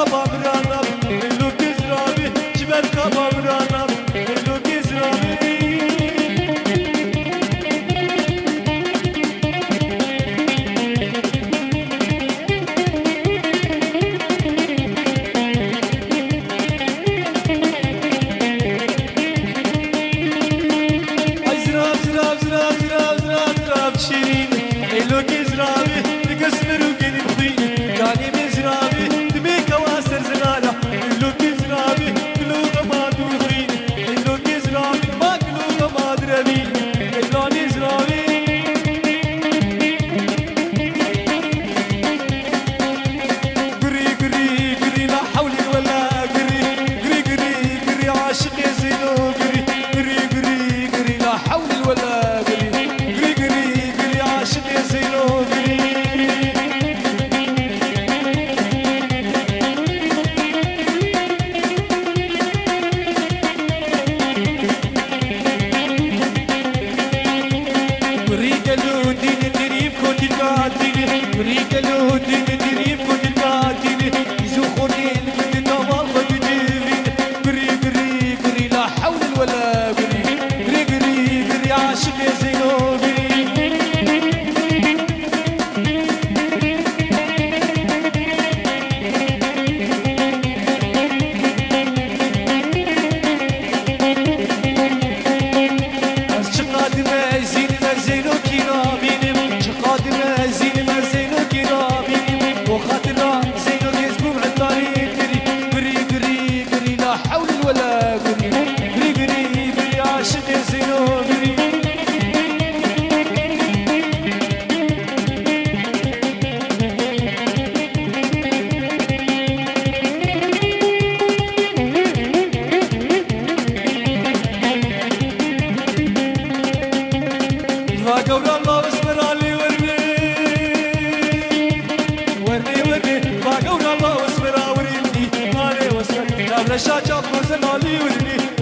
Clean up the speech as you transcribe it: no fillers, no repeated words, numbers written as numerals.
kabamrana Elu gizrabi Ciber kabamrana Elu gizrabi Ay zrab zrab zrab zrab zrab zrab şirin Elu gizrabi Digasmeru gelin kıyın Yani mezrabi Dimi kavasır zınala Elu gizrabi Glu gamadu kıyın Elu gizrabi Ma glu gamadrabi Elu gizrabi Gri gri gri la havli wala gri Gri gri gri aşık ya zeyno gri Gri gri gri la havli wala gri Gri gri gri aşık ya zeyno gri Rigalu dini dirib kodi katili Rigalu dini dirib kodi katili Izu khonil kodi tamal kodi divin Gri gri gri la hawli wala gri Gri gri gri aşık ya zeyno gri قبل الله واصبر علي ورني ورني ورني ما قبل الله واصبر ورني علي واصبر قبل الشاشة وصل علي ورني